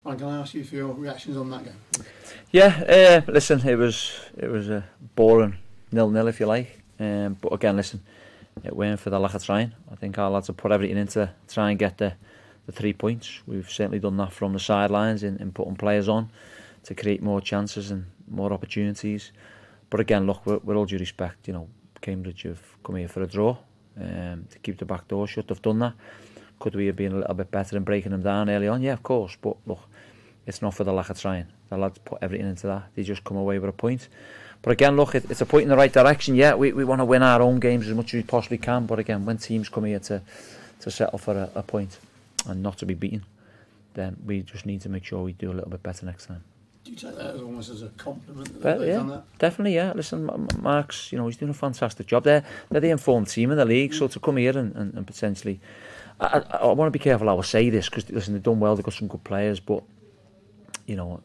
Ryan, can I ask you for your reactions on that game? Yeah, listen, it was a boring 0-0 if you like. But again, listen, it went for the lack of trying. I think our lads have put everything into try and get the 3 points. We've certainly done that from the sidelines in putting players on to create more chances and more opportunities. But again, look, with all due respect, you know, Cambridge have come here for a draw to keep the back door shut. They've done that. Could we have been a little bit better in breaking them down early on? Yeah, of course. But look, it's not for the lack of trying. The lads put everything into that. They just come away with a point. But again, look, it's a point in the right direction. Yeah, we want to win our own games as much as we possibly can. But again, when teams come here to settle for a point and not to be beaten, then we just need to make sure we do a little bit better next time. Do you take that as almost as a compliment that they've done that? Definitely, yeah. Listen, Mark's, you know, he's doing a fantastic job. They're the informed team in the league, so to come here and potentially... I want to be careful how I say this, because, listen, they've done well, they've got some good players, but, you know,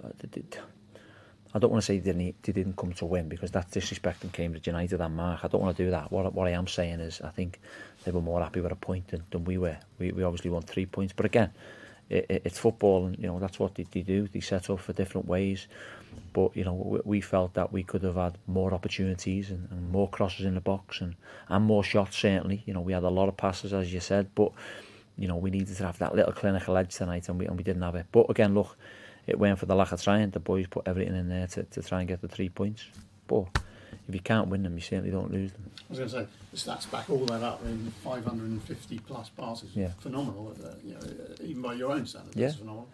I don't want to say they didn't come to win, because that's disrespecting Cambridge United and Mark. I don't want to do that. What I am saying is, I think they were more happy with a point than we were. We obviously won 3 points, but again, it's football, and you know that's what they do. They set up for different ways, but you know we felt that we could have had more opportunities and more crosses in the box and more shots. Certainly, you know we had a lot of passes, as you said, but you know we needed to have that little clinical edge tonight, and we didn't have it. But again, look, it went for the lack of trying. The boys put everything in there to try and get the 3 points. But if you can't win them, you certainly don't lose them. I was going to say, the stats back all that up in 550 plus passes. Yeah. Phenomenal, you know, even by your own standards. Yeah. It's phenomenal.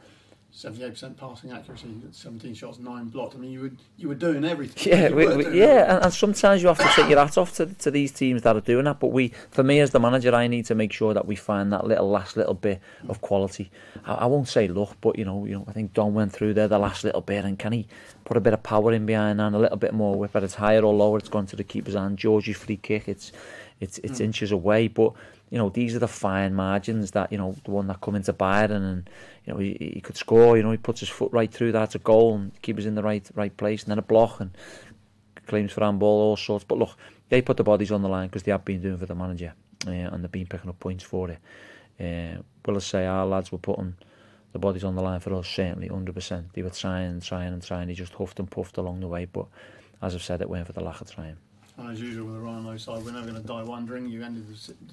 78% passing accuracy, 17 shots, 9 blocked. I mean, you were doing everything. Yeah, and sometimes you have to take your hat off to these teams that are doing that. But for me as the manager, I need to make sure that we find that last little bit of quality. I won't say luck, but you know, I think Don went through there the last little bit, and can he put a bit of power in behind and a little bit more whip? Whether it's higher or lower, it's gone to the keeper's hand. Georgie's free kick, it's inches away, but. You know, these are the fine margins that, you know, the one that come into Byron and, you know, he could score, you know, he puts his foot right through that, it's a goal and the keeper's in the right place, and then a block and claims for handball, all sorts. But look, they put the bodies on the line because they have been doing for the manager and they've been picking up points for it. Will I say our lads were putting the bodies on the line for us? Certainly, 100%. They were trying. They just huffed and puffed along the way, but as I've said, it went for the lack of trying. And as usual with the Ryan Lowe side, we're never going to die wondering. You ended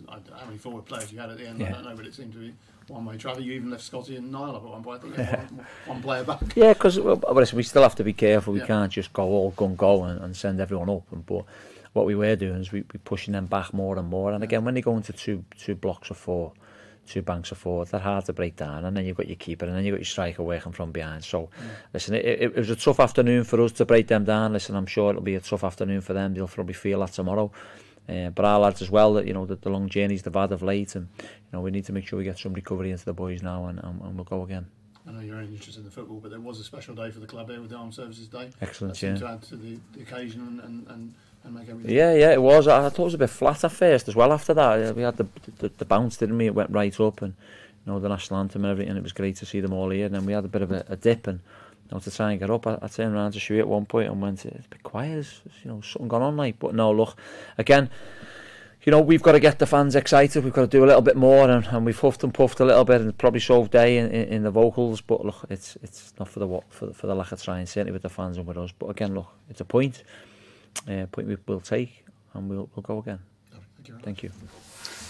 I don't know how many forward players you had at the end. Yeah. I don't know, but it seemed to be one-way travel. You even left Scotty and Niall up at one point. I think you had one player back. Yeah, because we still have to be careful. We can't just go all gun-go and send everyone up. But what we were doing is we pushing them back more and more. And again, when they go into two blocks of 4, 2 banks of 4, they're hard to break down, and then you've got your keeper, and then you've got your striker working from behind. So, listen, it was a tough afternoon for us to break them down. Listen, I'm sure it'll be a tough afternoon for them. They'll probably feel that tomorrow. But our lads as well, that you know, the long journeys they've had of late, and you know, we need to make sure we get some recovery into the boys now, and we'll go again. I know you're only interested in the football, but there was a special day for the club here with the Armed Services Day. Excellent, that seemed to add to the occasion and make everything. Yeah, it was. I thought it was a bit flat at first as well. After that, we had the bounce, didn't we? It went right up, and you know the national anthem and everything. It was great to see them all here. And then we had a bit of a dip, and you know, to try and get up, I turned around to Shuey at one point and went, "It's a bit quiet. You know, something gone on like." But no, look, again. You know, we've got to get the fans excited. We've got to do a little bit more, and we've huffed and puffed a little bit, and probably solved day in the vocals. But look, it's not for the lack of trying, certainly with the fans and with us. But again, look, it's a point we will take, and we'll go again. Thank you.